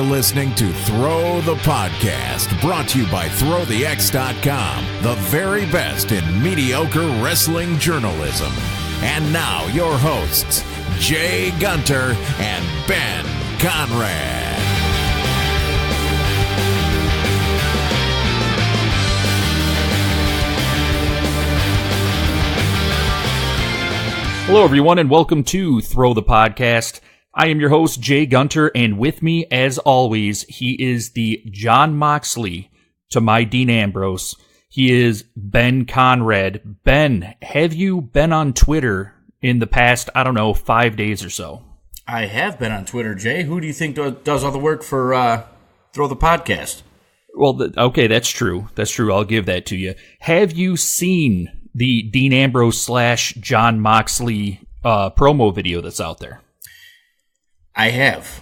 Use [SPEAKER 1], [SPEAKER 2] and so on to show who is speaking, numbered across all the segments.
[SPEAKER 1] listening to Throw the Podcast, brought to you by ThrowTheX.com, the very best in mediocre wrestling journalism. And now, your hosts, Jay Gunter and Ben Conrad.
[SPEAKER 2] Hello, everyone, and welcome to Throw the Podcast. I am your host, Jay Gunter, and with me, as always, he is the Jon Moxley to my Dean Ambrose. He is Ben Conrad. Ben, have you been on Twitter in the past, 5 days or so?
[SPEAKER 3] I have been on Twitter, Jay. Who do you think does all the work for Throw the Podcast?
[SPEAKER 2] Well, okay, that's true. That's true. I'll give that to you. Have you seen the Dean Ambrose / Jon Moxley promo video that's out there?
[SPEAKER 3] I have.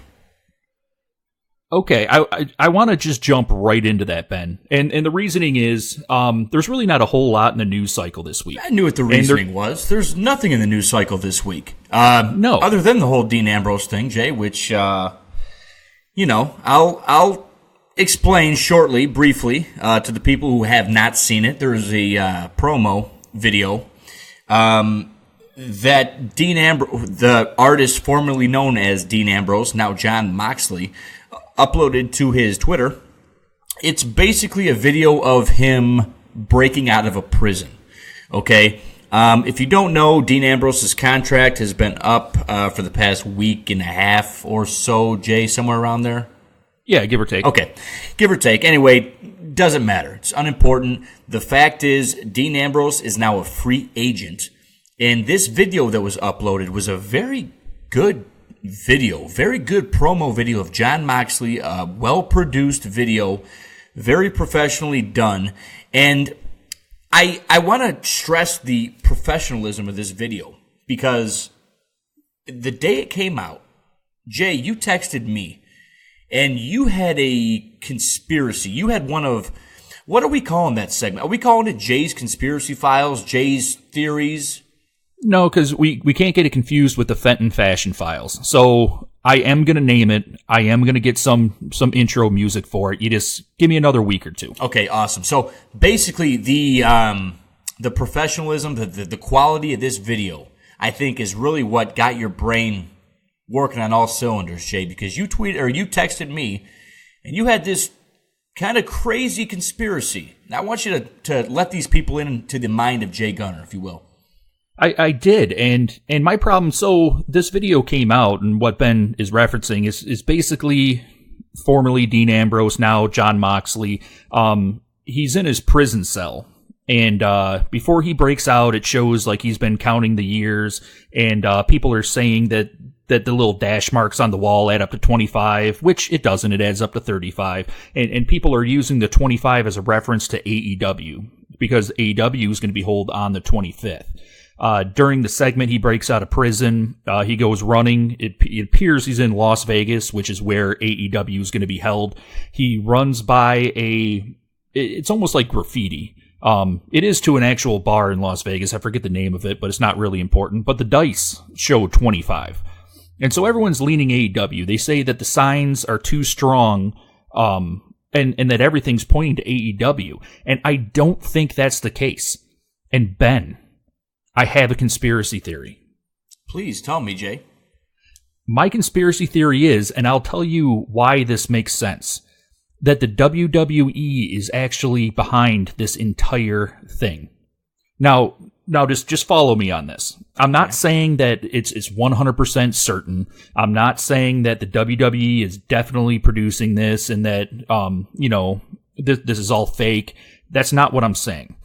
[SPEAKER 2] Okay, I want to just jump right into that, Ben. And the reasoning is there's really not a whole lot in the news cycle this week.
[SPEAKER 3] I knew what the reasoning was. There's nothing in the news cycle this week.
[SPEAKER 2] No.
[SPEAKER 3] Other than the whole Dean Ambrose thing, Jay, which, I'll explain shortly, briefly, to the people who have not seen it. There's a promo video that Dean Ambrose, the artist formerly known as Dean Ambrose, now Jon Moxley, uploaded to his Twitter. It's basically a video of him breaking out of a prison. Okay? If you don't know, Dean Ambrose's contract has been up for the past week and a half or so, Jay, somewhere around there?
[SPEAKER 2] Yeah, give or take.
[SPEAKER 3] Okay, give or take. Anyway, doesn't matter. It's unimportant. The fact is, Dean Ambrose is now a free agent. And this video that was uploaded was a very good video, very good promo video of Jon Moxley, a well-produced video, very professionally done. And I want to stress the professionalism of this video because the day it came out, Jay, you texted me, and you had a conspiracy. You had one of, what are we calling that segment? Are we calling it Jay's Conspiracy Files, Jay's Theories?
[SPEAKER 2] No, because we can't get it confused with the Fenton Fashion Files. So I am going to name it. I am going to get some intro music for it. You just give me another week or two.
[SPEAKER 3] Okay, awesome. So basically the professionalism, the quality of this video, I think is really what got your brain working on all cylinders, Jay, because you texted me and you had this kind of crazy conspiracy. Now I want you to let these people into the mind of Jay Gunter, if you will.
[SPEAKER 2] I did, and my problem, so this video came out, and what Ben is referencing is basically formerly Dean Ambrose, now Jon Moxley. He's in his prison cell, and before he breaks out, it shows like he's been counting the years, and people are saying that the little dash marks on the wall add up to 25, which it doesn't, it adds up to 35, and people are using the 25 as a reference to AEW, because AEW is going to be held on the 25th. During the segment, he breaks out of prison. He goes running. It appears he's in Las Vegas, which is where AEW is going to be held. He runs by it's almost like graffiti. It is to an actual bar in Las Vegas. I forget the name of it, but it's not really important. But the dice show 25. And so everyone's leaning AEW. They say that the signs are too strong, and that everything's pointing to AEW. And I don't think that's the case. And Ben, I have a conspiracy theory.
[SPEAKER 3] Please tell me, Jay.
[SPEAKER 2] My conspiracy theory is, and I'll tell you why this makes sense, that the WWE is actually behind this entire thing. Now just follow me on this. I'm not saying that it's 100% certain. I'm not saying that the WWE is definitely producing this and that this is all fake. That's not what I'm saying.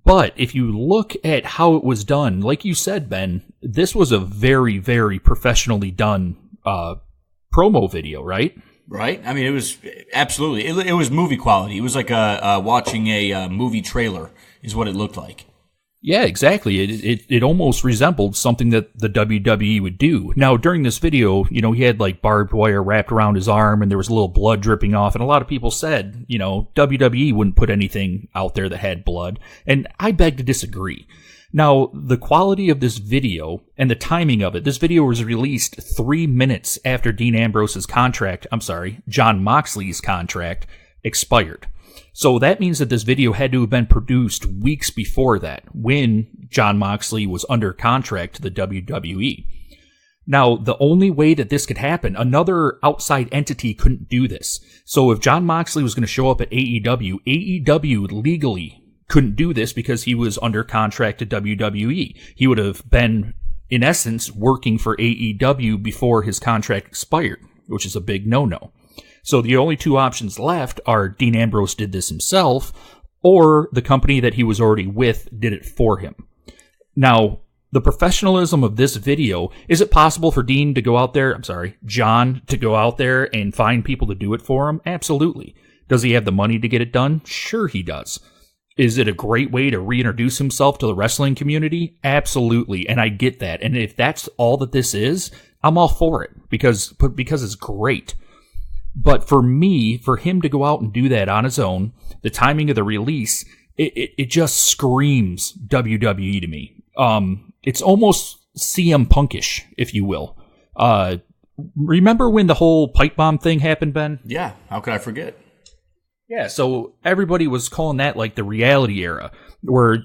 [SPEAKER 2] But if you look at how it was done, like you said, Ben, this was a very, very professionally done promo video, right?
[SPEAKER 3] Right. I mean, it was absolutely. It was movie quality. It was like watching a movie trailer is what it looked like.
[SPEAKER 2] Yeah, exactly. It almost resembled something that the WWE would do. Now, during this video, he had like barbed wire wrapped around his arm and there was a little blood dripping off. And a lot of people said, WWE wouldn't put anything out there that had blood. And I beg to disagree. Now, the quality of this video and the timing of it, this video was released 3 minutes after Jon Moxley's contract expired. So that means that this video had to have been produced weeks before that, when Jon Moxley was under contract to the WWE. Now, the only way that this could happen, another outside entity couldn't do this. So if Jon Moxley was going to show up at AEW legally couldn't do this because he was under contract to WWE. He would have been, in essence, working for AEW before his contract expired, which is a big no-no. So the only two options left are Dean Ambrose did this himself, or the company that he was already with did it for him. Now, the professionalism of this video, is it possible for Jon to go out there and find people to do it for him? Absolutely. Does he have the money to get it done? Sure he does. Is it a great way to reintroduce himself to the wrestling community? Absolutely, and I get that. And if that's all that this is, I'm all for it, because it's great. But for him to go out and do that on his own, the timing of the release, it just screams WWE to me. It's almost CM Punkish, if you will. Remember when the whole pipe bomb thing happened, Ben?
[SPEAKER 3] Yeah, how could I forget?
[SPEAKER 2] Yeah, so everybody was calling that like the reality era, where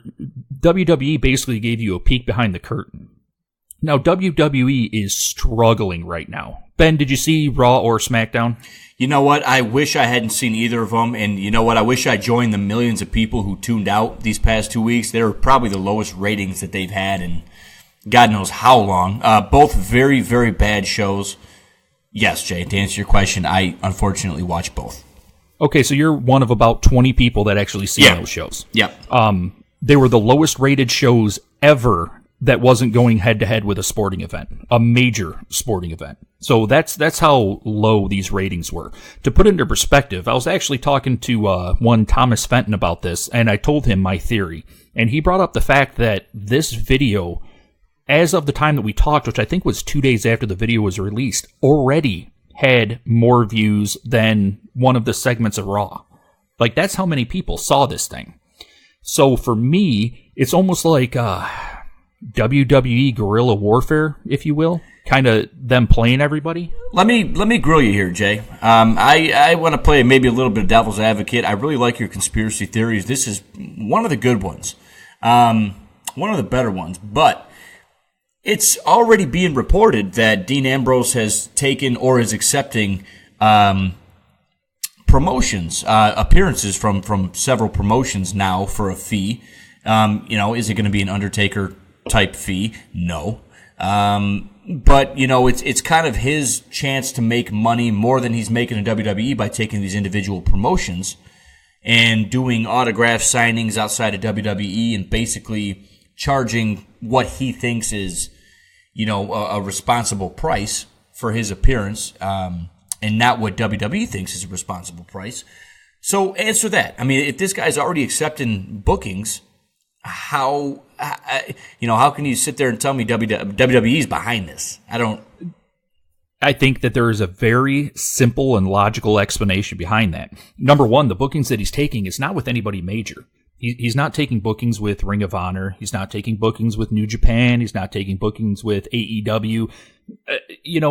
[SPEAKER 2] WWE basically gave you a peek behind the curtain. Now, WWE is struggling right now. Ben, did you see Raw or SmackDown?
[SPEAKER 3] You know what? I wish I hadn't seen either of them. And you know what? I wish I joined the millions of people who tuned out these past 2 weeks. They're probably the lowest ratings that they've had in God knows how long. Both very, very bad shows. Yes, Jay, to answer your question, I unfortunately watch both.
[SPEAKER 2] Okay, so you're one of about 20 people that actually see those shows.
[SPEAKER 3] Yep.
[SPEAKER 2] They were the lowest rated shows ever that wasn't going head-to-head with a sporting event, a major sporting event. So that's how low these ratings were. To put it into perspective, I was actually talking to one Thomas Fenton about this, and I told him my theory. And he brought up the fact that this video, as of the time that we talked, which I think was 2 days after the video was released, already had more views than one of the segments of Raw. Like, that's how many people saw this thing. So for me, it's almost like WWE guerrilla warfare, if you will, kind of them playing everybody.
[SPEAKER 3] Let me grill you here, Jay. I want to play maybe a little bit of devil's advocate. I really like your conspiracy theories. This is one of the good ones, one of the better ones. But it's already being reported that Dean Ambrose has taken or is accepting promotions, appearances from several promotions now for a fee. Is it going to be an Undertaker type fee? No. But, it's kind of his chance to make money more than he's making in WWE by taking these individual promotions and doing autograph signings outside of WWE and basically charging what he thinks is, a responsible price for his appearance, and not what WWE thinks is a responsible price. So answer that. I mean, if this guy's already accepting bookings, how can you sit there and tell me WWE's behind this?
[SPEAKER 2] I think that there is a very simple and logical explanation behind that. Number one, the bookings that he's taking is not with anybody major. He's not taking bookings with Ring of Honor. He's not taking bookings with New Japan. He's not taking bookings with AEW.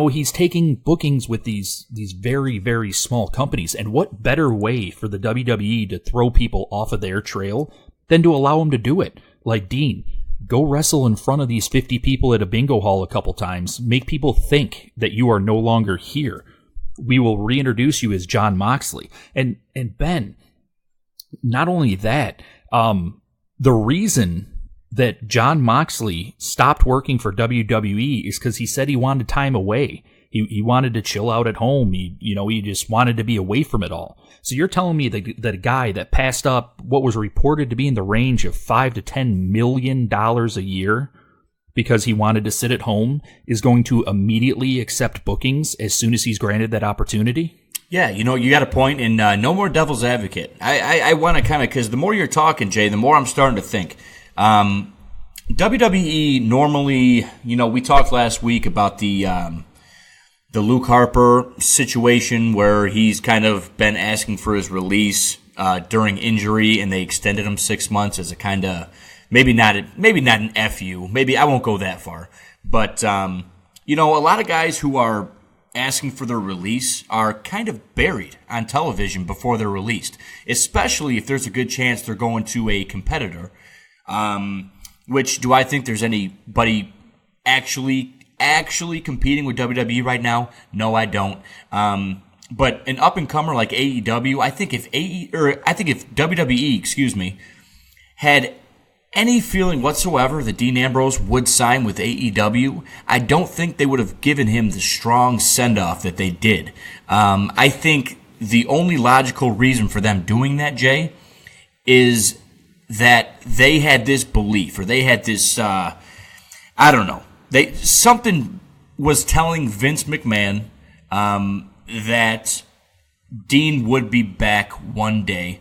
[SPEAKER 2] He's taking bookings with these very, very small companies. And what better way for the WWE to throw people off of their trail than to allow them to do it? Like, Dean, go wrestle in front of these 50 people at a bingo hall a couple times. Make people think that you are no longer here. We will reintroduce you as Jon Moxley. And Ben, not only that, the reason that Jon Moxley stopped working for WWE is because he said he wanted time away. He wanted to chill out at home. He just wanted to be away from it all. So you're telling me that a guy that passed up what was reported to be in the range of $5 to $10 million a year because he wanted to sit at home is going to immediately accept bookings as soon as he's granted that opportunity?
[SPEAKER 3] Yeah, you got a point, and no more devil's advocate. I want to kind of, because the more you're talking, Jay, the more I'm starting to think. WWE normally, we talked last week about the Luke Harper situation where he's kind of been asking for his release during injury, and they extended him 6 months as a kind of maybe not an FU. Maybe I won't go that far. But, a lot of guys who are asking for their release are kind of buried on television before they're released, especially if there's a good chance they're going to a competitor. Which, do I think there's anybody actually competing with WWE right now? No, I don't. But an up-and-comer like AEW, I think if WWE, had any feeling whatsoever that Dean Ambrose would sign with AEW, I don't think they would have given him the strong send-off that they did. I think the only logical reason for them doing that, Jay, is that they had this belief, or they had this, I don't know. Something was telling Vince McMahon that Dean would be back one day,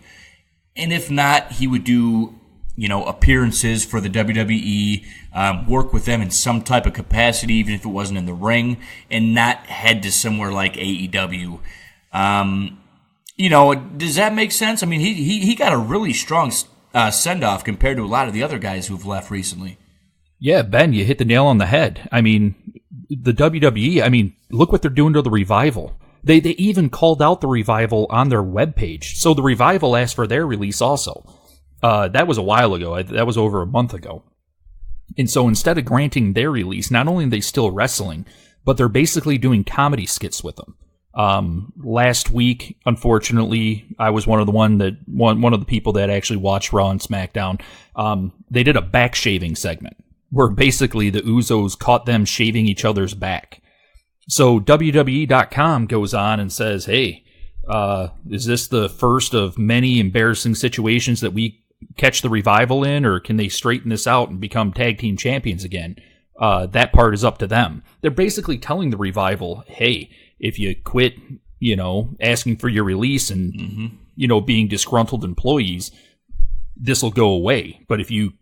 [SPEAKER 3] and if not, he would do appearances for the WWE, work with them in some type of capacity, even if it wasn't in the ring, and not head to somewhere like AEW. Does that make sense? I mean, he got a really strong send off compared to a lot of the other guys who've left recently.
[SPEAKER 2] Yeah, Ben, you hit the nail on the head. I mean, the WWE, look what they're doing to the Revival. They even called out the Revival on their webpage. So the Revival asked for their release also. That was a while ago. That was over a month ago. And so instead of granting their release, not only are they still wrestling, but they're basically doing comedy skits with them. Last week, unfortunately, I was one of the people that actually watched Raw and Smackdown. They did a back shaving segment where basically the Usos caught them shaving each other's back. So WWE.com goes on and says, hey, is this the first of many embarrassing situations that we catch the Revival in, or can they straighten this out and become tag team champions again? That part is up to them. They're basically telling the Revival, hey, if you quit, asking for your release and, being disgruntled employees, this will go away. But if you,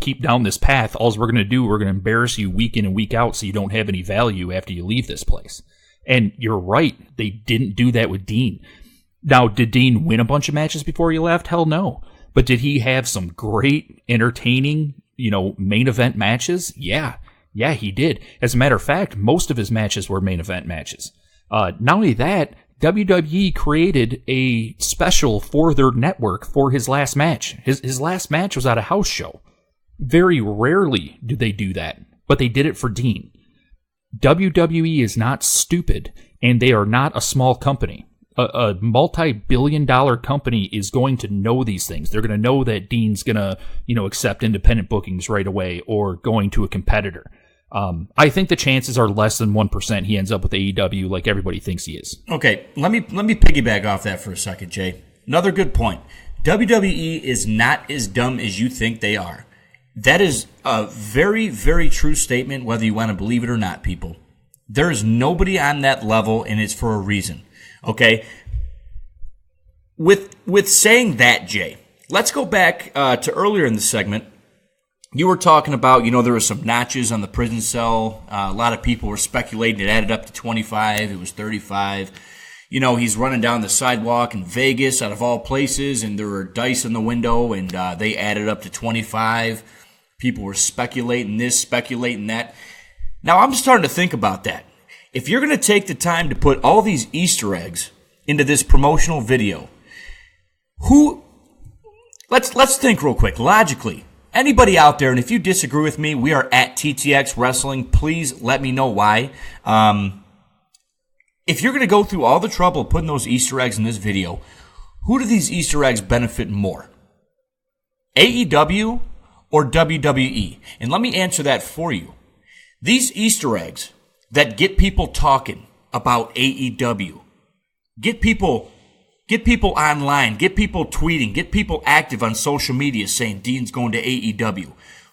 [SPEAKER 2] keep down this path, all we're going to do, we're going to embarrass you week in and week out so you don't have any value after you leave this place. And you're right. They didn't do that with Dean. Now, did Dean win a bunch of matches before he left? Hell no. But did he have some great, entertaining, main event matches? Yeah, he did. As a matter of fact, most of his matches were main event matches. Not only that, WWE created a special for their network for his last match. His last match was at a house show. Very rarely do they do that, but they did it for Dean. WWE is not stupid, and they are not a small company. A multi-billion-dollar company is going to know these things. They're going to know that Dean's going to, accept independent bookings right away or going to a competitor. I think the chances are less than 1% he ends up with AEW like everybody thinks he is. Okay, let me piggyback off that for a second, Jay. Another good point. WWE is not as dumb as you think they are. That is a very, very true statement, whether you want to believe it or not, people. There is nobody on that level, and it's for a reason. Okay? With saying that, Jay, let's go back to earlier in the segment. You were talking about, there were some notches on the prison cell. A lot of people were speculating it added up to 25. It was 35. He's running down the sidewalk in Vegas, out of all places, and there were dice in the window, and they added up to 25. People were speculating this, speculating that. Now, I'm starting to think about that. If you're going to take the time to put all these Easter eggs into this promotional video, let's think real quick, logically. Anybody out there, and if you disagree with me, we are at TTX Wrestling. Please let me know why. If you're going to go through all the trouble of putting those Easter eggs in this video, who do these Easter eggs benefit more? AEW or WWE? And let me answer that for you. These Easter eggs that get people talking about AEW, get people online, get people tweeting, get people active on social media saying Dean's going to AEW.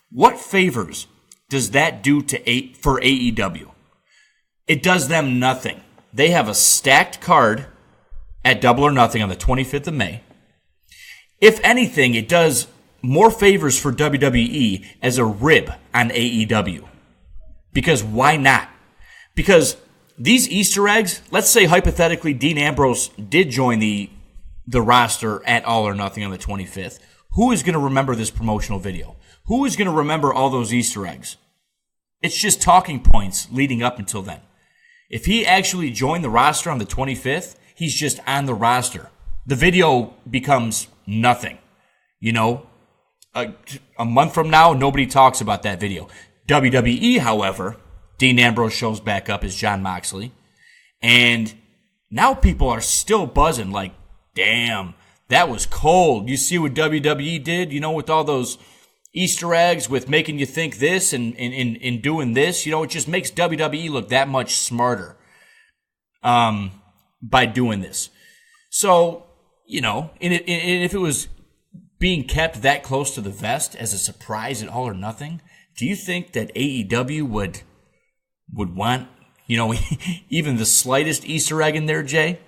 [SPEAKER 2] What favors does that do for AEW? It does them nothing. They have a stacked card at Double or Nothing on the 25th of May. If anything, it does more favors for WWE as a rib on AEW. Because why not? Because these Easter eggs, let's say hypothetically Dean Ambrose did join the roster at All or Nothing on the 25th. Who is going to remember this promotional video?
[SPEAKER 3] Who is going to remember all those Easter eggs? It's just talking points leading up until then. If he actually joined the roster on the 25th, he's just on the roster. The video becomes nothing. You know, a month from now, nobody talks about that video. WWE, however, Dean Ambrose shows back up as Jon Moxley. And now people are still buzzing like, damn, that was cold. You see what WWE did, you know, with all those Easter eggs, with making you think this and doing this. You know, it just makes WWE look that much smarter by doing this. So, you know, and if it was being kept that close to the vest as a surprise at All or Nothing, do you think that AEW would want, you know, even the slightest Easter egg in there, Jay?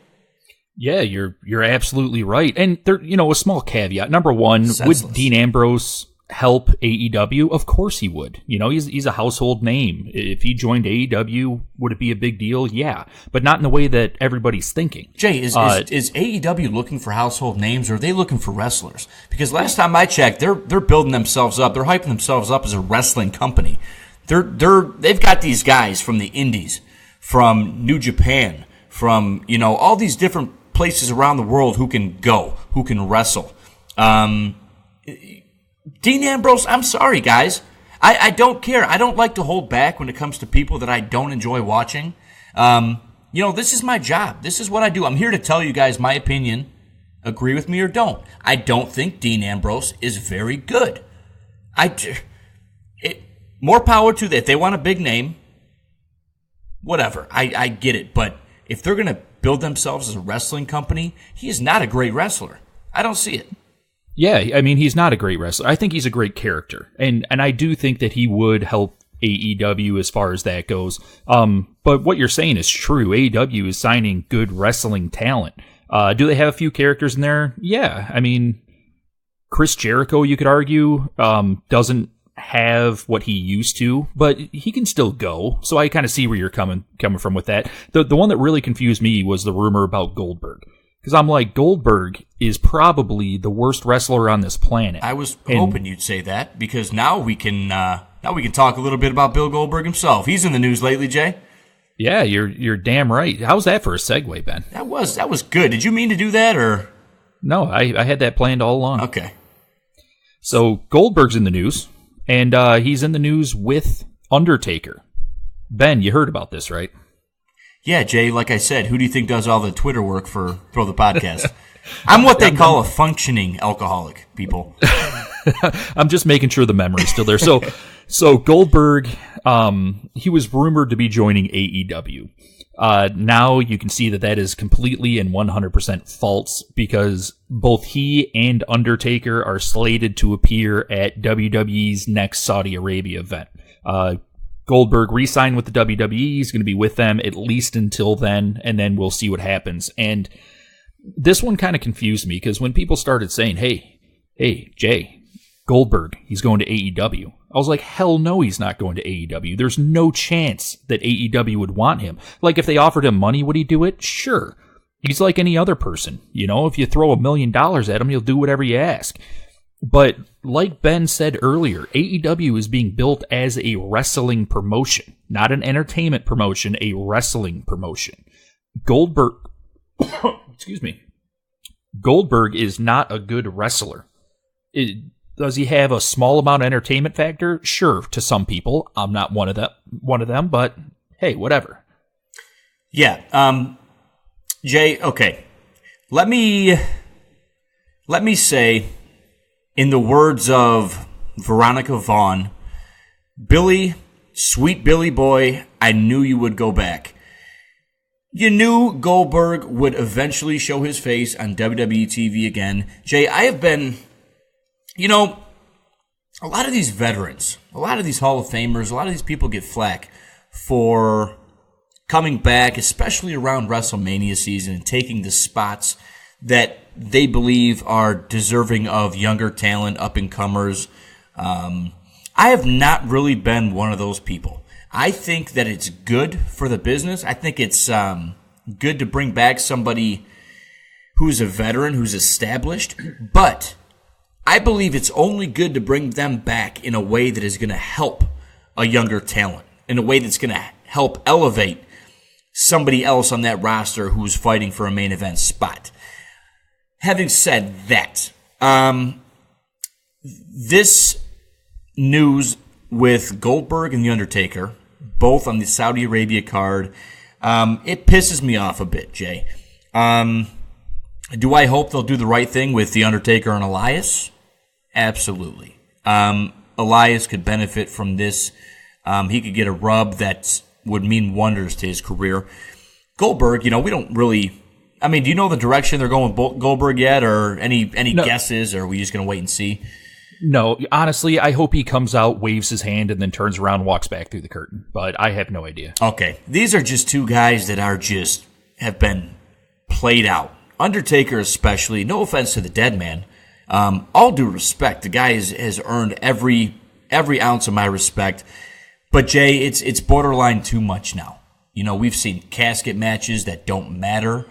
[SPEAKER 2] Yeah, you're absolutely right. And there, you know, a small caveat. Number one,
[SPEAKER 3] Senseless.
[SPEAKER 2] would Dean Ambrose help AEW? Of course he would. You know, he's a household name. If he joined AEW, would it be a big deal? Yeah, but not in the way that everybody's thinking.
[SPEAKER 3] Jay, is AEW looking for household names, or are they looking for wrestlers? Because last time I checked, they're building themselves up. They're hyping themselves up as a wrestling company. They've got these guys from the Indies, from New Japan, from, you know, all these different places around the world who can wrestle. Dean Ambrose, I'm sorry, guys. I don't care. I don't like to hold back when it comes to people that I don't enjoy watching. You know, this is my job. This is what I do. I'm here to tell you guys my opinion. Agree with me or don't. I don't think Dean Ambrose is very good. More power to that. If they want a big name, whatever. I get it. But if they're going to build themselves as a wrestling company, he is not a great wrestler. I don't see it.
[SPEAKER 2] Yeah, I mean, he's not a great wrestler. I think he's a great character. And I do think that he would help AEW as far as that goes. But what you're saying is true. AEW is signing good wrestling talent. Do they have a few characters in there? Yeah. I mean, Chris Jericho, you could argue, doesn't have what he used to, but he can still go. So I kind of see where you're coming from with that. The one that really confused me was the rumor about Goldberg. Because I'm like, Goldberg is probably the worst wrestler on this planet.
[SPEAKER 3] I was hoping you'd say that, because now we can talk a little bit about Bill Goldberg himself. He's in the news lately, Jay.
[SPEAKER 2] Yeah, you're damn right. How's that for a segue, Ben?
[SPEAKER 3] That was good. Did you mean to do that, or?
[SPEAKER 2] No, I had that planned all along.
[SPEAKER 3] Okay.
[SPEAKER 2] So Goldberg's in the news, and he's in the news with Undertaker. Ben, you heard about this, right?
[SPEAKER 3] Yeah, Jay, like I said, who do you think does all the Twitter work for Throw the Podcast? I'm what they call a functioning alcoholic, people.
[SPEAKER 2] I'm just making sure the memory's still there. So Goldberg, he was rumored to be joining AEW. Now you can see that is completely and 100% false, because both he and Undertaker are slated to appear at WWE's next Saudi Arabia event. Goldberg re-signed with the WWE. He's going to be with them at least until then, and then we'll see what happens. And this one kind of confused me, because when people started saying, hey, Jay, Goldberg, he's going to AEW. I was like, hell no, he's not going to AEW. There's no chance that AEW would want him. Like, if they offered him money, would he do it? Sure. He's like any other person. You know, if you throw $1 million at him, he'll do whatever you ask. But like Ben said earlier, AEW is being built as a wrestling promotion, not an entertainment promotion, a wrestling promotion. Goldberg, excuse me, Goldberg is not a good wrestler. Does he have a small amount of entertainment factor? Sure, to some people. I'm not one of them, but hey, whatever.
[SPEAKER 3] Yeah, Jay, okay. Let me say, in the words of Veronica Vaughn, Billy, sweet Billy boy, I knew you would go back. You knew Goldberg would eventually show his face on WWE TV again. Jay, I have been, you know, a lot of these veterans, a lot of these Hall of Famers, a lot of these people get flack for coming back, especially around WrestleMania season, and taking the spots that they believe are deserving of younger talent, up-and-comers. I have not really been one of those people. I think that it's good for the business. I think it's good to bring back somebody who's a veteran, who's established. But I believe it's only good to bring them back in a way that is going to help a younger talent, in a way that's going to help elevate somebody else on that roster who's fighting for a main event spot. Having said that, this news with Goldberg and The Undertaker, both on the Saudi Arabia card, it pisses me off a bit, Jay. Do I hope they'll do the right thing with The Undertaker and Elias? Absolutely. Elias could benefit from this. He could get a rub that would mean wonders to his career. Goldberg, we don't really... I mean, do you know the direction they're going with Goldberg yet, or any guesses, or are we just going to wait and see?
[SPEAKER 2] No, honestly, I hope he comes out, waves his hand, and then turns around and walks back through the curtain. But I have no idea.
[SPEAKER 3] Okay. These are just two guys that have been played out. Undertaker especially, no offense to the dead man. All due respect, the guy has earned every ounce of my respect. But Jay, it's borderline too much now. We've seen casket matches that don't matter.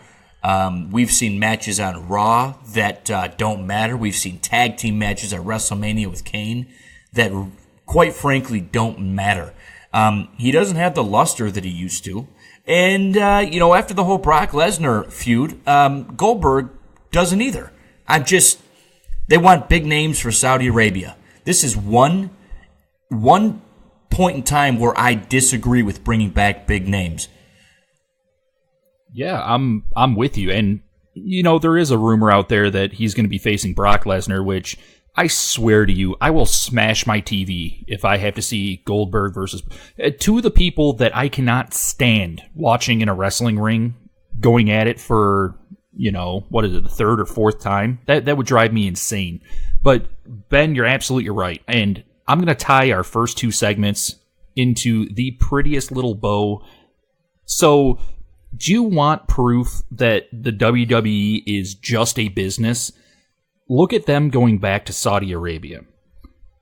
[SPEAKER 3] We've seen matches on Raw that don't matter. We've seen tag team matches at WrestleMania with Kane that, quite frankly, don't matter. He doesn't have the luster that he used to. And, after the whole Brock Lesnar feud, Goldberg doesn't either. They want big names for Saudi Arabia. This is one point in time where I disagree with bringing back big names.
[SPEAKER 2] Yeah, I'm with you. And, there is a rumor out there that he's going to be facing Brock Lesnar, which I swear to you, I will smash my TV if I have to see Goldberg versus two of the people that I cannot stand watching in a wrestling ring going at it for, what is it, the third or fourth time? That would drive me insane. But, Ben, you're absolutely right. And I'm going to tie our first two segments into the prettiest little bow. So... do you want proof that the WWE is just a business? Look at them going back to Saudi Arabia.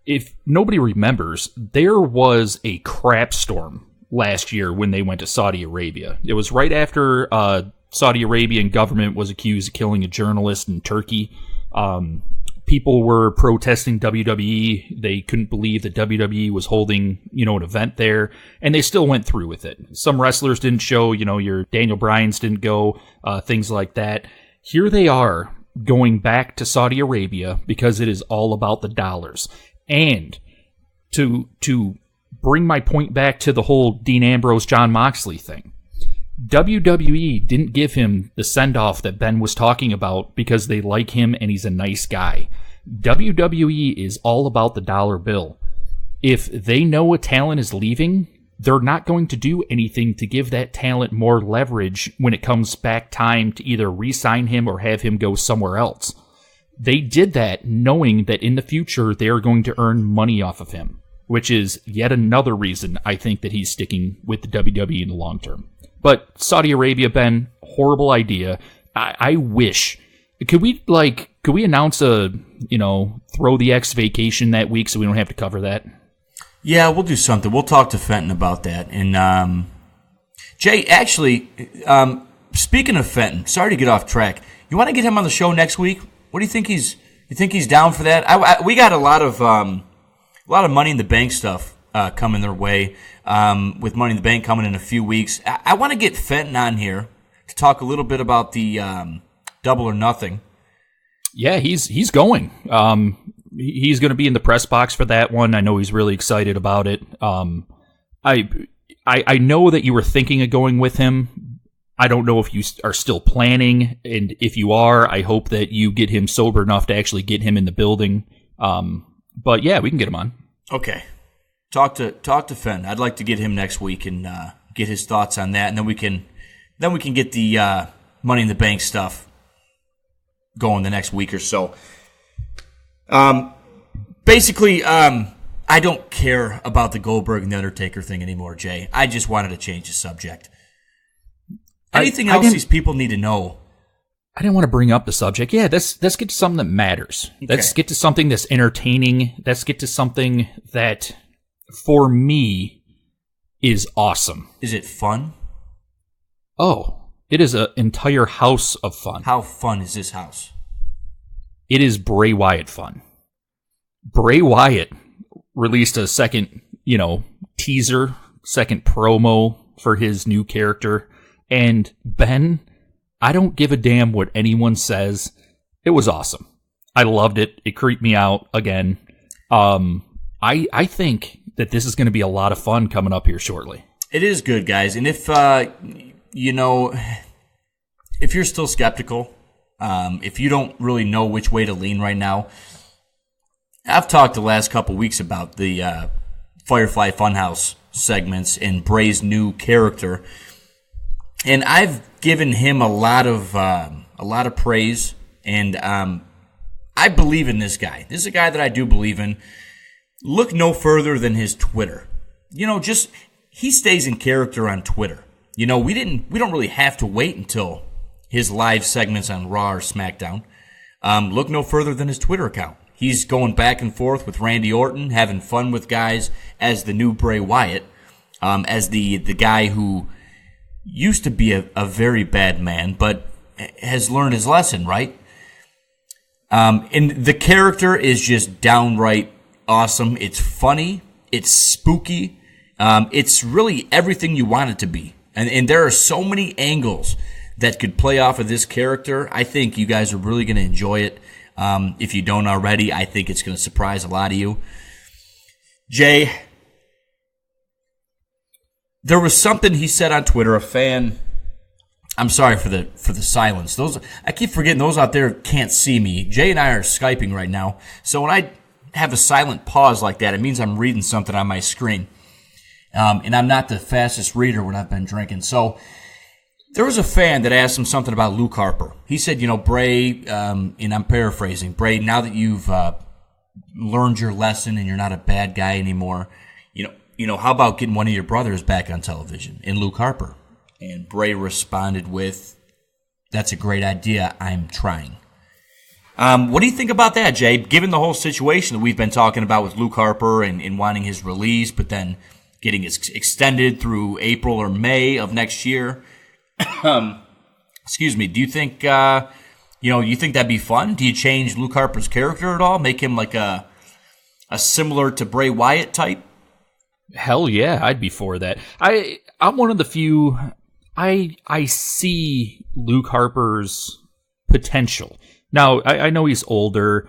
[SPEAKER 2] If nobody remembers, there was a crap storm last year when they went to Saudi Arabia. It was right after Saudi Arabian government was accused of killing a journalist in Turkey. People were protesting WWE. They couldn't believe that WWE was holding, an event there, and they still went through with it. Some wrestlers didn't show, your Daniel Bryans didn't go, things like that. Here they are going back to Saudi Arabia because it is all about the dollars. And to bring my point back to the whole Dean Ambrose, Jon Moxley thing, WWE didn't give him the send-off that Ben was talking about because they like him and he's a nice guy. WWE is all about the dollar bill. If they know a talent is leaving, they're not going to do anything to give that talent more leverage when it comes back time to either re-sign him or have him go somewhere else. They did that knowing that in the future they are going to earn money off of him, which is yet another reason I think that he's sticking with the WWE in the long term. But Saudi Arabia, Ben, horrible idea. I wish. Could we announce a, throw the X vacation that week so we don't have to cover that?
[SPEAKER 3] Yeah, we'll do something. We'll talk to Fenton about that. And, Jay, actually, speaking of Fenton, sorry to get off track. You want to get him on the show next week? What do you think you think he's down for that? We got a lot of Money in the Bank stuff coming their way, with Money in the Bank coming in a few weeks. I want to get Fenton on here to talk a little bit about the Double or Nothing.
[SPEAKER 2] Yeah, he's going. He's going to be in the press box for that one. I know he's really excited about it. I know that you were thinking of going with him. I don't know if you are still planning, and if you are, I hope that you get him sober enough to actually get him in the building. But yeah, we can get him on.
[SPEAKER 3] Okay. Talk to Fenn. I'd like to get him next week and get his thoughts on that, and then we can get the Money in the Bank stuff going the next week or so. Basically, I don't care about the Goldberg and the Undertaker thing anymore, Jay. I just wanted to change the subject. Anything else these people need to know?
[SPEAKER 2] I didn't want to bring up the subject. Yeah, let's get to something that matters. Okay. Let's get to something that's entertaining. Let's get to something that, for me, is awesome.
[SPEAKER 3] Is it fun?
[SPEAKER 2] Oh, it is an entire house of fun.
[SPEAKER 3] How fun is this house?
[SPEAKER 2] It is Bray Wyatt fun. Bray Wyatt released a second, teaser, second promo for his new character. And Ben, I don't give a damn what anyone says. It was awesome. I loved it. It creeped me out again. I think that this is going to be a lot of fun coming up here shortly.
[SPEAKER 3] It is good, guys. And if, if you're still skeptical, if you don't really know which way to lean right now, I've talked the last couple weeks about the Firefly Funhouse segments and Bray's new character, and I've given him a lot of praise, and I believe in this guy. This is a guy that I do believe in. Look no further than his Twitter. He stays in character on Twitter. We don't really have to wait until his live segments on Raw or SmackDown. Look no further than his Twitter account. He's going back and forth with Randy Orton, having fun with guys as the new Bray Wyatt, as the guy who used to be a very bad man, but has learned his lesson, right? And the character is just downright awesome. It's funny. It's spooky. It's really everything you want it to be. And there are so many angles that could play off of this character. I think you guys are really going to enjoy it. If you don't already, I think it's going to surprise a lot of you. Jay, there was something he said on Twitter, a fan. I'm sorry for the silence. I keep forgetting those out there can't see me. Jay and I are Skyping right now. So when I have a silent pause like that, it means I'm reading something on my screen. And I'm not the fastest reader when I've been drinking. So there was a fan that asked him something about Luke Harper. He said, Bray, and I'm paraphrasing, Bray, now that you've learned your lesson and you're not a bad guy anymore, how about getting one of your brothers back on television? And Luke Harper. And Bray responded with, that's a great idea. I'm trying. What do you think about that, Jay? Given the whole situation that we've been talking about with Luke Harper and wanting his release, but then getting it extended through April or May of next year. Excuse me. Do you think, you think that'd be fun? Do you change Luke Harper's character at all? Make him like a similar to Bray Wyatt type?
[SPEAKER 2] Hell yeah, I'd be for that. I'm one of the few. I see Luke Harper's potential. Now, I know he's older,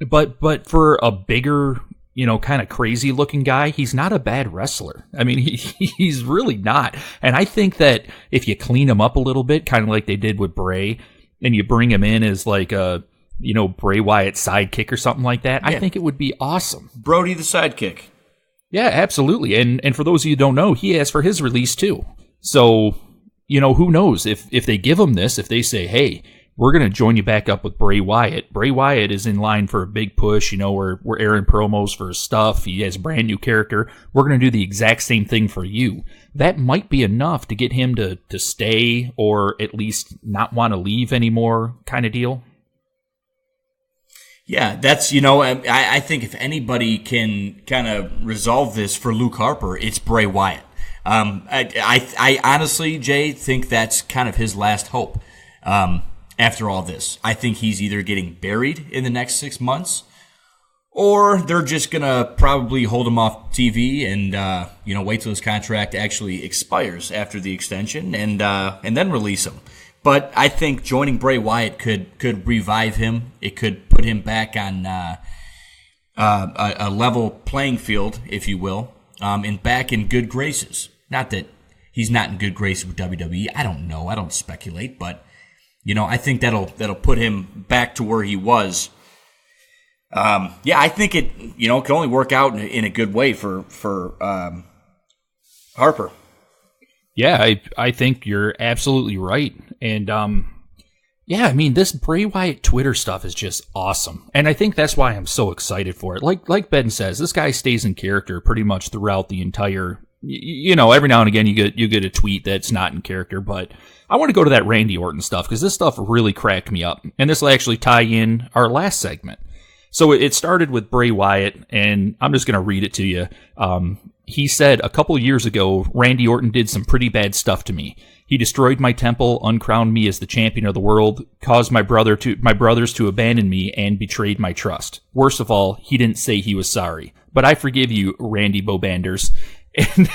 [SPEAKER 2] but for a bigger, kind of crazy looking guy, he's not a bad wrestler. I mean, he's really not. And I think that if you clean him up a little bit, kind of like they did with Bray, and you bring him in as like a, Bray Wyatt sidekick or something like that, yeah. I think it would be awesome.
[SPEAKER 3] Brody the sidekick.
[SPEAKER 2] Yeah, absolutely. And for those of you who don't know, he asked for his release too. So, who knows if they give him this, if they say, hey, we're going to join you back up with Bray Wyatt. Bray Wyatt is in line for a big push. We're airing promos for his stuff. He has a brand new character. We're going to do the exact same thing for you. That might be enough to get him to stay or at least not want to leave anymore kind of deal.
[SPEAKER 3] Yeah, that's, I think if anybody can kind of resolve this for Luke Harper, it's Bray Wyatt. I honestly, Jay, think that's kind of his last hope. After all this, I think he's either getting buried in the next 6 months, or they're just gonna probably hold him off TV and wait till his contract actually expires after the extension and then release him. But I think joining Bray Wyatt could revive him. It could put him back on a level playing field, if you will, and back in good graces. Not that he's not in good graces with WWE. I don't know. I don't speculate, but. I think that'll put him back to where he was. I think it can only work out in a good way for Harper.
[SPEAKER 2] Yeah, I think you're absolutely right. And this Bray Wyatt Twitter stuff is just awesome. And I think that's why I'm so excited for it. Like Ben says, this guy stays in character pretty much throughout the entire. Every now and again you get a tweet that's not in character, but I want to go to that Randy Orton stuff because this stuff really cracked me up, and this will actually tie in our last segment. So it started with Bray Wyatt, and I'm just going to read it to you. he said a couple years ago, Randy Orton did some pretty bad stuff to me. He destroyed my temple, uncrowned me as the champion of the world, caused my brothers to abandon me, and betrayed my trust. Worst of all, he didn't say he was sorry. But I forgive you, Randy Bobanders. And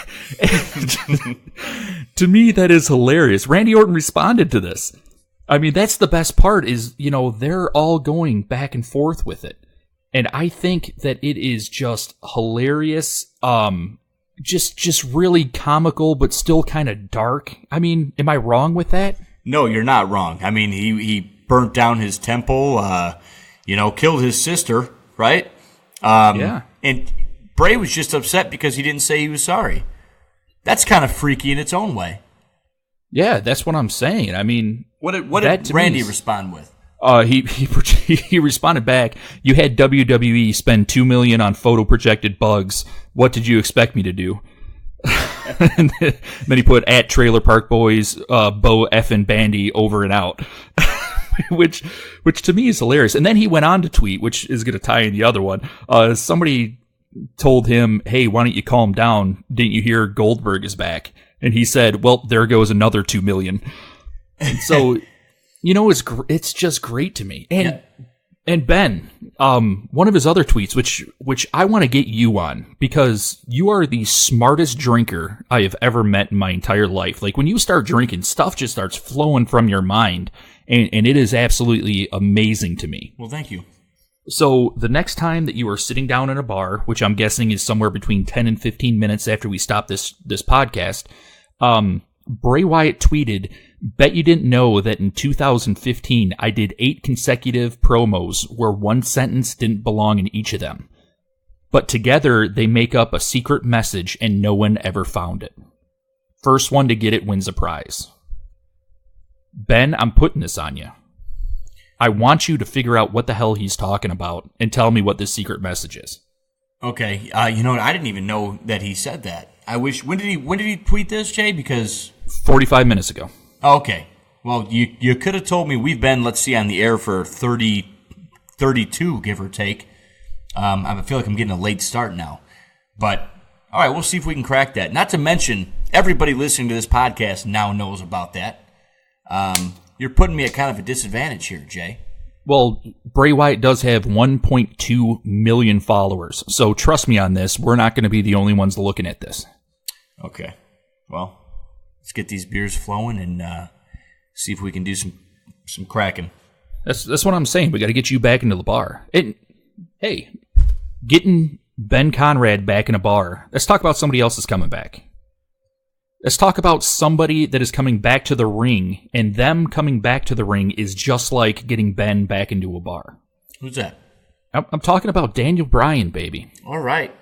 [SPEAKER 2] to me, that is hilarious. Randy Orton responded to this. I mean, that's the best part is, they're all going back and forth with it. And I think that it is just hilarious, just really comical, but still kind of dark. I mean, am I wrong with that?
[SPEAKER 3] No, you're not wrong. I mean, he burnt down his temple, killed his sister, right?
[SPEAKER 2] Yeah.
[SPEAKER 3] And Bray was just upset because he didn't say he was sorry. That's kind of freaky in its own way.
[SPEAKER 2] Yeah, that's what I'm saying. I mean,
[SPEAKER 3] what did Randy respond with?
[SPEAKER 2] He responded back, "You had WWE spend $2 million on photo projected bugs. What did you expect me to do?" And then he put at Trailer Park Boys, Bo effing Bandy over and out, which to me is hilarious. And then he went on to tweet, which is going to tie in the other one. Somebody told him, "Hey, why don't you calm down? Didn't you hear Goldberg is back?" And he said, "Well, there goes another $2 million." And so. It's just great to me. And Ben, one of his other tweets, which I want to get you on, because you are the smartest drinker I have ever met in my entire life. Like, when you start drinking, stuff just starts flowing from your mind, and it is absolutely amazing to me.
[SPEAKER 3] Well, thank you.
[SPEAKER 2] So the next time that you are sitting down in a bar, which I'm guessing is somewhere between 10 and 15 minutes after we stop this podcast, Bray Wyatt tweeted, "Bet you didn't know that in 2015 I did 8 consecutive promos where one sentence didn't belong in each of them. But together they make up a secret message and no one ever found it. First one to get it wins a prize." Ben, I'm putting this on you. I want you to figure out what the hell he's talking about and tell me what this secret message is.
[SPEAKER 3] Okay, you know what? I didn't even know that he said that. I wish. When did he tweet this, Jay? Because
[SPEAKER 2] 45 minutes ago.
[SPEAKER 3] Okay. Well, you could have told me. We've been, let's see, on the air for 32, give or take. I feel like I'm getting a late start now. But, all right, we'll see if we can crack that. Not to mention, everybody listening to this podcast now knows about that. You're putting me at kind of a disadvantage here, Jay.
[SPEAKER 2] Well, Bray Wyatt does have 1.2 million followers. So trust me on this. We're not going to be the only ones looking at this. Okay.
[SPEAKER 3] Well, let's get these beers flowing and see if we can do some cracking.
[SPEAKER 2] That's what I'm saying. We got to get you back into the bar. Hey, getting Ben Conrad back in a bar. Let's talk about somebody else that's coming back. Let's talk about somebody that is coming back to the ring, and them coming back to the ring is just like getting Ben back into a bar.
[SPEAKER 3] Who's that?
[SPEAKER 2] I'm talking about Daniel Bryan, baby.
[SPEAKER 3] All right.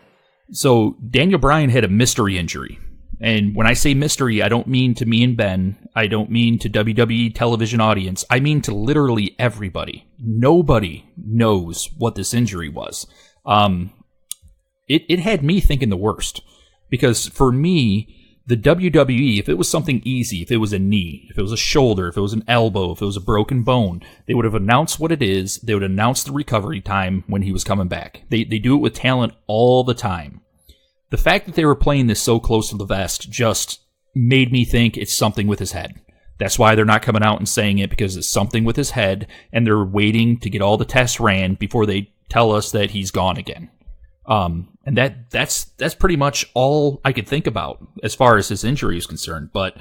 [SPEAKER 2] So Daniel Bryan had a mystery injury. And when I say mystery, I don't mean to me and Ben. I don't mean to WWE television audience. I mean to literally everybody. Nobody knows what this injury was. It had me thinking the worst. Because for me, the WWE, if it was something easy, if it was a knee, if it was a shoulder, if it was an elbow, if it was a broken bone, they would have announced what it is. They would announce the recovery time when he was coming back. They do it with talent all the time. The fact that they were playing this so close to the vest just made me think it's something with his head. That's why they're not coming out and saying it, because it's something with his head, and they're waiting to get all the tests ran before they tell us that he's gone again. And that's pretty much all I could think about as far as his injury is concerned. But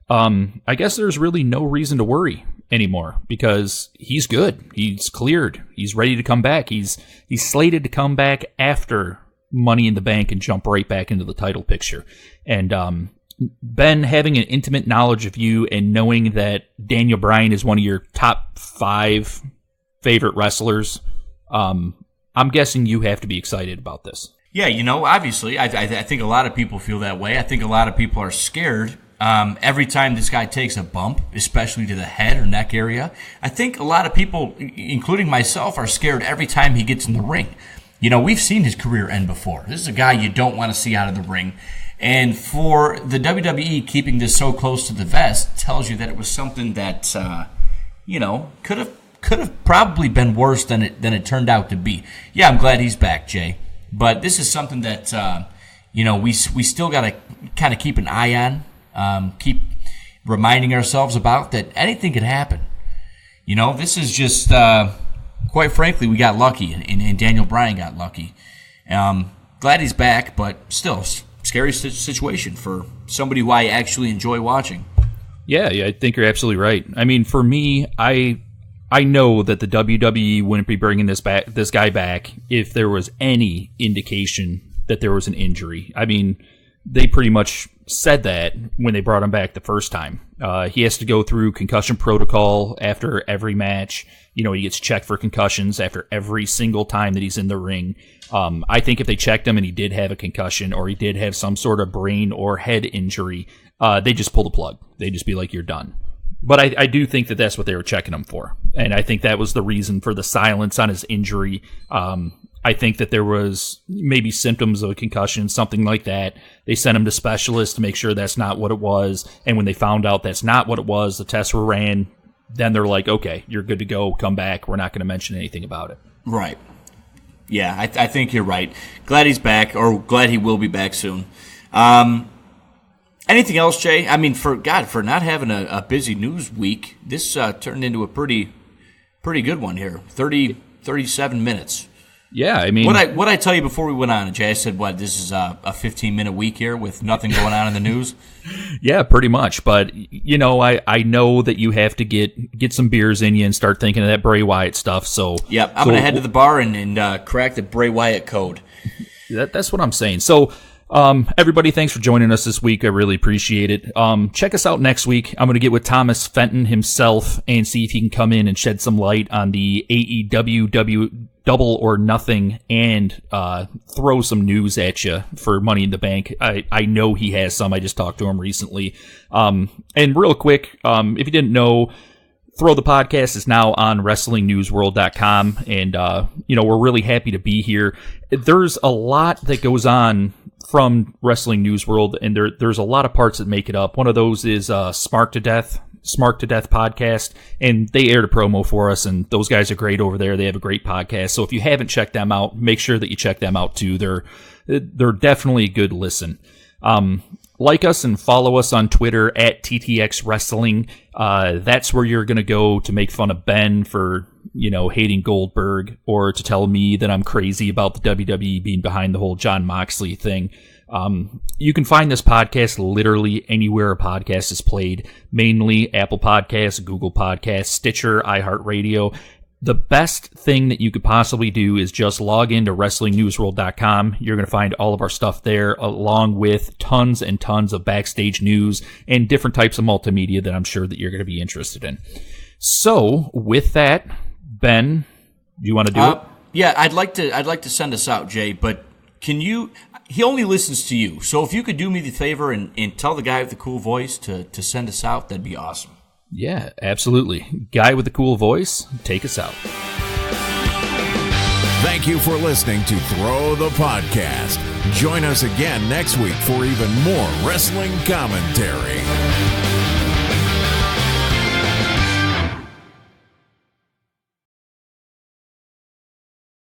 [SPEAKER 2] I guess there's really no reason to worry anymore, because he's good. He's cleared. He's ready to come back. He's slated to come back after Money in the Bank and jump right back into the title picture. And Ben, having an intimate knowledge of you and knowing that Daniel Bryan is one of your top 5 favorite wrestlers, I'm guessing you have to be excited about this.
[SPEAKER 3] Yeah, obviously, I think a lot of people feel that way. I think a lot of people are scared every time this guy takes a bump, especially to the head or neck area. I think a lot of people, including myself, are scared every time he gets in the ring. We've seen his career end before. This is a guy you don't want to see out of the ring. And for the WWE keeping this so close to the vest tells you that it was something that, could have probably been worse than it turned out to be. Yeah, I'm glad he's back, Jay. But this is something that, we still got to kind of keep an eye on, keep reminding ourselves about that anything could happen. This is just, quite frankly, we got lucky, and Daniel Bryan got lucky. Glad he's back, but still, scary situation for somebody who I actually enjoy watching.
[SPEAKER 2] Yeah, I think you're absolutely right. I mean, for me, I know that the WWE wouldn't be bringing this guy back if there was any indication that there was an injury. I mean, they pretty much said that when they brought him back the first time. He has to go through concussion protocol after every match. He gets checked for concussions after every single time that he's in the ring. I think if they checked him and he did have a concussion or he did have some sort of brain or head injury, they just pull the plug. They just be like, you're done. But I do think that that's what they were checking him for. And I think that was the reason for the silence on his injury. I think that there was maybe symptoms of a concussion, something like that. They sent him to specialists to make sure that's not what it was. And when they found out that's not what it was, the tests were ran, then they're like, okay, you're good to go. Come back. We're not going to mention anything about it.
[SPEAKER 3] Right. Yeah, I think you're right. Glad he's back, or glad he will be back soon. Anything else, Jay? I mean, for not having a busy news week, this turned into a pretty good one here. 37 minutes.
[SPEAKER 2] Yeah, I mean,
[SPEAKER 3] what I tell you before we went on, Jay? I said, this is a 15-minute week here with nothing going on in the news.
[SPEAKER 2] Yeah, pretty much. But I know that you have to get some beers in you and start thinking of that Bray Wyatt stuff. So
[SPEAKER 3] yep, I'm gonna head to the bar and crack the Bray Wyatt code.
[SPEAKER 2] That's what I'm saying. So. Everybody, thanks for joining us this week. I really appreciate it. Check us out next week. I'm going to get with Thomas Fenton himself and see if he can come in and shed some light on the AEW Double or Nothing and throw some news at you for Money in the Bank. I know he has some. I just talked to him recently. And real quick, if you didn't know, Throw the Podcast is now on WrestlingNewsWorld.com, and we're really happy to be here. There's a lot that goes on from Wrestling News World, and there's a lot of parts that make it up. One of those is Smark to Death podcast, and they aired a promo for us, and those guys are great over there. They have a great podcast, so if you haven't checked them out, make sure that you check them out too. They're definitely a good listen. Like us and follow us on Twitter at TTX Wrestling. That's where you're going to go to make fun of Ben for, hating Goldberg, or to tell me that I'm crazy about the WWE being behind the whole Jon Moxley thing. You can find this podcast literally anywhere a podcast is played, mainly Apple Podcasts, Google Podcasts, Stitcher, iHeartRadio. The best thing that you could possibly do is just log into WrestlingNewsWorld.com. You're going to find all of our stuff there, along with tons and tons of backstage news and different types of multimedia that I'm sure that you're going to be interested in. So, with that, Ben, do you want to do it?
[SPEAKER 3] Yeah, I'd like to send us out, Jay, but can you... He only listens to you, so if you could do me the favor and tell the guy with the cool voice to send us out, that'd be awesome.
[SPEAKER 2] Yeah, absolutely. Guy with the cool voice, take us out.
[SPEAKER 1] Thank you for listening to Throw the Podcast. Join us again next week for even more wrestling commentary.